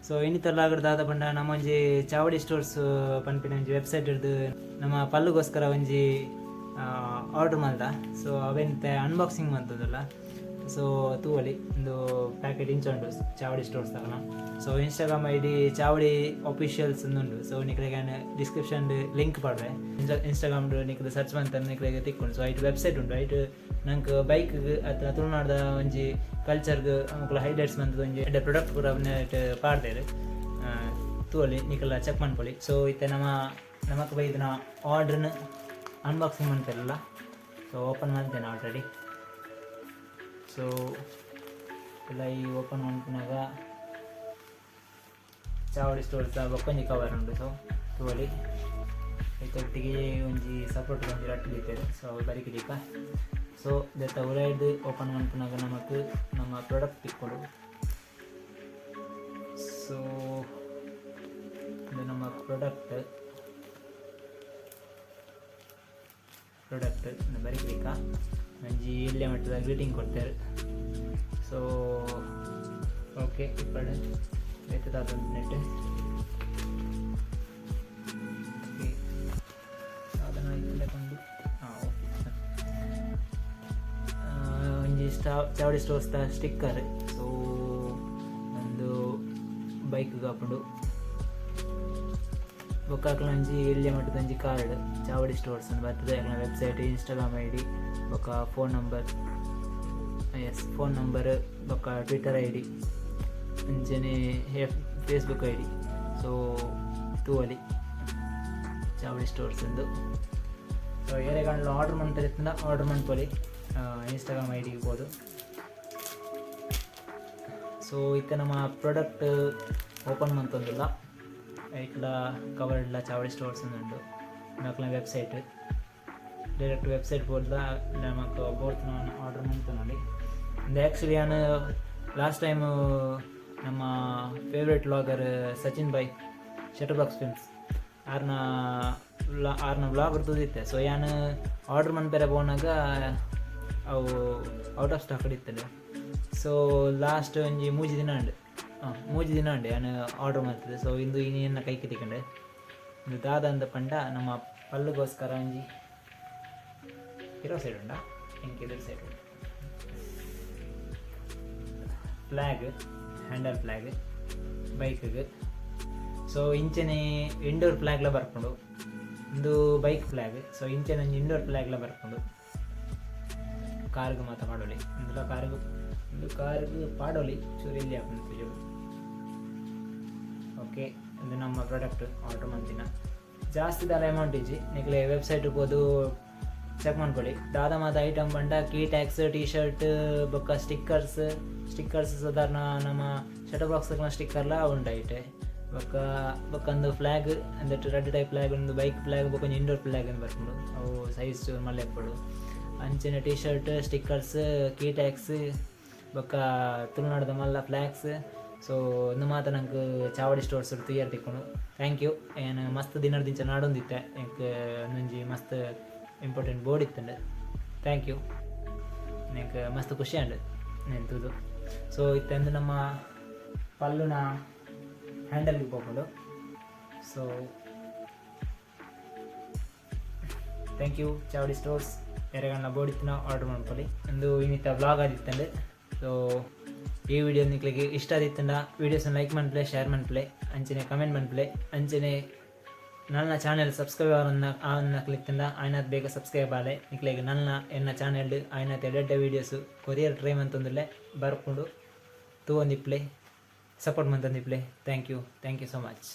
So ಇನ್ನಿತರ ದಾದ ಪಂಡ ನಮ್ಮ ಒಂಜಿ ಚಾವಡಿ ಸ್ಟೋರ್ಸ್ ಪನ್ಪಿನ ಒಂಜಿ ವೆಬ್ಸೈಟ್ ಹಿಡ್ದು ನಮ್ಮ ಪಲ್ಲುಗೋಸ್ಕರ ಒಂಜಿ ಆರ್ಡರ್ ಮಾಡ್ದ. ಸೊ ಅವೆಂತ ಅನ್ಬಾಕ್ಸಿಂಗ್ ಮಾಡ್ತದಲ್ಲ. ಸೊ ತೂವಲಿ ಒಂದು ಪ್ಯಾಕೆಟ್ ಇಂಚುಂಡು ಚಾವಡಿ ಸ್ಟೋರ್ಸ್ ತಗೋಣ. So Instagram ID Chavadi officials ಉಂಡು. ಸೊ ನಿಕ್ಲೆಗೆ ಡಿಸ್ಕ್ರಿಪ್ಷನ್ ಲಿಂಕ್ ಪಡ್ರೆ ಇನ್ಸ್ಟಾಗ್ರಾಮ್ ನಿಕ್ಲೆ ಸರ್ಚ್ ಮಾಡ್ತಾರೆ ನಿಕ್ಲೆಗೆ ತಿಕ್ಕೊಂಡು. ಸೊ ಐಟ್ ವೆಬ್ಸೈಟ್ ಉಂಟು. ಐಟ್ ನಂಗೆ ಬೈಕ್ಗೆ ಅಥವಾ ತುಳುನಾಡ್ದ ಒಂಜಿ ಕಲ್ಚರ್ಗೆ ಅಮುಕ್ಲ ಹೈಲೈಟ್ಸ್ ಬಂದದ್ದು ಒಂಜಿ ಎಡ್ಡೆ ಪ್ರಾಡಕ್ಟ್ ಕೂಡ ಪಾಡ್ದೇರು ತೂವಲಿ ನಿಕ್ಕೆಲ್ಲ ಚೆಕ್ ಮಾಡ್ಕೊಳ್ಳಿ. ಸೊ ಇತ್ತೆ ನಮಕ್ ಬೈದಿನ ಆರ್ಡ್ರನ್ನ ಅನ್ಬಾಕ್ಸಿಂಗ್ ಮಾಡ್ತಾರಲ್ಲ. ಸೊ ಓಪನ್ ಮಾಡ್ತೇನೆ ಆಲ್ರೆಡಿ. ಸೊ ಎಲ್ಲ ಈ ಓಪನ್ ಮಾಡ್ಕೊಂಡಾಗ ಚಾವಡಿ ಸ್ಟೋರ್ಸ್ ಬೊಕ್ಕೊಂಜಿ ಕವರ್ ಉಂಟು. ಸೊ ತೂವಲಿ ಒಟ್ಟಿಗೆ ಒಂಜಿ ಸಪೋರ್ಟ್ ಒಂಜಿ ರಟ್ಟು ದಿತ್ತೇವೆ. ಸೊ ಬರಿಕಿದೀಕ ಸೊ ದತ್ತ ಉಲಾಯ್ದು ಓಪನ್ ಮಾಡ್ಕೊಂಡಾಗ ನಮಕ್ ನಮ್ಮ ಪ್ರಾಡಕ್ಟ್ ತಿಕ್ಕೊಡು. ಸೊ ಇದು ನಮ್ಮ ಪ್ರಾಡಕ್ಟ್ ಬರಿಕಿದೀಕ ಒಂಜಿ ಇಲ್ಲೇ ಮಟ್ಟದ ಗ್ರೀಟಿಂಗ್ ಕೊಡ್ತಾರೆ. ಸೊ ಓಕೆ ಇಪ್ಪಡೆ ಬೇಕದಾದ ನೆಟ್ ಅದನ್ನು ಇಟ್ಕೊಂಡು ಒಂಜಿ ಚಾವಡಿ ಸ್ಟೋರ್ಸ್ ಸ್ಟಿಕ್ಕರ್. ಸೊ ಒಂದು ಬೈಕ್ಗೆ ಹಾಕೊಂಡು ಬೊಕ್ಕಾಕಲ ಒಂಜಿ ಇಲ್ಲೇ ಮಟ್ಟದ ಒಂಜಿ ಕಾರ್ಡ್ ಚಾವಡಿ ಸ್ಟೋರ್ಸ್ ಅಂತ ಬರ್ತದೆ. ವೆಬ್ಸೈಟ್, ಇನ್ಸ್ಟಾಗ್ರಾಮ್ ID, ಬೊಕ್ಕ ಫೋನ್ ನಂಬರ್ ಬೊಕ್ಕ ಟ್ವಿಟರ್ ID ಅಂಚನೆ ಫೇಸ್ಬುಕ್ ID. ಸೊ ತೂವಲಿ ಚಾವಡಿ ಸ್ಟೋರ್ಸ್ ಎಂದು. ಸೊ ಏರೆಗಂಡ್ಲು ಆರ್ಡ್ರ್ ಮಾಡ್ತಾರೆ ಆರ್ಡ್ರ್ ಮಾಡ್ಕೊಳ್ಳಿ. ಇನ್ಸ್ಟಾಗ್ರಾಮ್ ID ಇರ್ಬೋದು. ಸೊ ಇತ್ತೆ ನಮ್ಮ ಪ್ರಾಡಕ್ಟ್ ಓಪನ್ ಮಾಡ್ತಂದಿಲ್ಲ. ಐಟ್ಲ ಕವರ್ ಇಲ್ಲ ಚಾವಡಿ ಸ್ಟೋರ್ಸ್ ಉಂಟು. ನಾಲ್ಕಲ ವೆಬ್ಸೈಟ್ ಡೈರೆಕ್ಟ್ ವೆಬ್ಸೈಟ್ ಬೋರ್ದ ನಮಕ್ ಬೋರ್ತ್ ನಾನು ಆರ್ಡರ್ ಮಾಡ್ತು ನೋಡಿ. ಒಂದು ಆ್ಯಕ್ಚುಲಿ ನಾನು ಲಾಸ್ಟ್ ಟೈಮು ನಮ್ಮ favourite vlogger Sachin by shutter box films ಆರ್ನ ವ್ಲಾಗ್ ಇರ್ತದಿತ್ತೆ. ಸೊ ಯಾನು ಆರ್ಡ್ರ್ ಮಾಡ್ಬೇರೆ ಬೋನಾಗ ಅವು ಔಟ್ ಆಫ್ ಸ್ಟಾಕ್ ಇರ್ತದೆ. ಸೊ ಲಾಸ್ಟ್ ಒಂಜಿ ಮೂಜಿ ದಿನ ಉಂಡು ನಾನು ಆರ್ಡ್ರ್ ಮಾಡ್ತಿದ್ದೆ. ಸೊ ಇಂದು ಇನ್ನೇನು ಕೈಗೆ ತಿಕ್ಕೊಂಡೆ ಇದು ದಾದ ಅಂತ ಪಂಡ ನಮ್ಮ ಪಲ್ಲುಗೋಸ್ಕರ ಒಂಜಿ ಇರೋ ಸೈಡ್ ಉಂಡ ಇಂಕ್ ಇದ್ರ ಸೈಡ್ ಉಂಟು ಫ್ಲ್ಯಾಗ್, ಹ್ಯಾಂಡಲ್ ಫ್ಲ್ಯಾಗ್ ಬೈಕ್ಗೆ. ಸೊ ಇಂಚನೆ ಇಂಡೋರ್ ಫ್ಲ್ಯಾಗ್ಲ ಬರ್ಕೊಂಡು ಒಂದು ಬೈಕ್ ಫ್ಲ್ಯಾಗ್. ಸೊ ಇಂಚನೆ ಒಂಜಿ ಇಂಡೋರ್ ಫ್ಲ್ಯಾಗ್ಲ ಬರ್ಕೊಂಡು ಕಾರ್ಗೆ ಮಾತ್ರ ಮಾಡೋಲಿ ಇಂದುಲ ಕಾರ್ಗೆ ಪಾಡೋಲಿ ಚೂರು ಇಲ್ಲಿ ಹಾಕೊಂಡು ಪೂಜೆ. ಓಕೆ ಇದು ನಮ್ಮ ಪ್ರಾಡಕ್ಟ್ ಆರ್ಡ್ರ್ ಮಾಡ್ತೀನ. ಜಾಸ್ತಿ ದಾಲ ಅಮೌಂಟ್ ಇಜ್ಜಿ ನಿಕ್ಲೆ ವೆಬ್ಸೈಟ್ ಇರ್ಬೋದು ಚೆಕ್ ಮಾಡ್ಕೊಳ್ಳಿ. ದಾದ ಮಾತ ಐಟಮ್ ಬಂಡ ಕೀ ಟ್ಯಾಕ್ಸ್, ಟೀ ಶರ್ಟ್ ಬೊಕ್ಕ ಸ್ಟಿಕ್ಕರ್ಸ್ ಸಾಧಾರಣ ನಮ್ಮ ಶಟರ್ ಬಾಕ್ಸ್ನ ಸ್ಟಿಕ್ಕರ್ಲ ಉಂಟೈತೆ. ಬೊಕ್ಕಂದು ಫ್ಲ್ಯಾಗ್ ಅಂದ್ರೆ ರೆಡ್ ಟೈಪ್ ಫ್ಲ್ಯಾಗ್, ಒಂದು ಬೈಕ್ ಫ್ಲ್ಯಾಗ್, ಬೊಕ್ಕ ಇಂಡೋರ್ ಫ್ಲ್ಯಾಗ್ ಅಂತ ಬರ್ಕೊಂಡು ಅವು ಸೈಜ್ ಮಲ್ಲೆ ಹಾಕ್ಬೋದು. ಅಂಚಿನ T shirt, stickers, key tags ಬೊಕ್ಕ ತುಳುನಾಡದ ಮಲ್ಲ ಫ್ಲ್ಯಾಗ್ಸ್. ಸೊ ಒಂದು ಮಾತ ನಂಗೆ ಚಾವಡಿ ಸ್ಟೋರ್ಸ್ ತುಯ್ಯಾರ ತಿಕ್ಕೊಂಡು ಥ್ಯಾಂಕ್ ಯು. ಏನು ಮಸ್ತ್ ದಿನದ ದಿಂಚ ನಾಡೊಂದಿತ್ತೆ ಎಂಕ್ ಒಂಜಿ ಮಸ್ತ್ ಇಂಪಾರ್ಟೆಂಟ್ ಬೋರ್ಡ್ ಇತ್ತಂಡೆ. Thank you. ನನಗೆ ಮಸ್ತ್ ಖುಷಿ ಅಂಡು ನೆಂತದು. ಸೊ ಇತ್ತಂದು ನಮ್ಮ ಪಲ್ಲುನ ಹ್ಯಾಂಡಲ್ಗೆ ಹೋಗ್ಕೊಂಡು. So thank you Chavadi stores. ಎರಗಣ್ಣ ಬೋರ್ಡ್ ಇತ್ತು ನಾವು ಆರ್ಡ್ರ್ ಮಾಡ್ಕೊಳ್ಳಿ. ಒಂದು ಇನ್ನಿತ್ತ ವ್ಲಾಗ್ ಆದಿತ್ತಂಡೆ. ಸೊ ಈ ವಿಡಿಯೋ ನಿಕ್ಲಿಗೆ ಇಷ್ಟ ಆದಿತ್ತಂಡ ವೀಡಿಯೋಸನ್ನು ಲೈಕ್ ಮಾಡ್ಪ್ಲೆ, ಶೇರ್ ಮಾಡ್ಪ್ಲೆ, ಅಂಚನೆ ಕಮೆಂಟ್ ಮಾಡ್ಪ್ಲೆ, ಅಂಚನೆ ನನ್ನ ಚಾನೆಲ್ ಸಬ್ಸ್ಕ್ರೈಬ್ ಅವನ್ನ ಕ್ಲಿಕ್ತಂಡ ಆಯ್ನಾತ್ ಬೇಗ ಸಬ್ಸ್ಕ್ರೈಬ್ ಆಲೆ ನಿಕ್ಲಿಗೆ ಎನ್ನ ಚಾನೆಲ್ ಆಯ್ನಾತ್ ಎಡ್ಡೆ ವೀಡಿಯೋಸು ಕೊರಿಯರ್ ಟ್ರೈ ಅಂತಂದಿಲ್ಲೆ ಬರ್ಕೊಂಡು ತೂವೊಂದಿಪ್ಲೆ ಸಪೋರ್ಟ್ ಮಂತಂದಿಪ್ಲೆ. Thank you so much.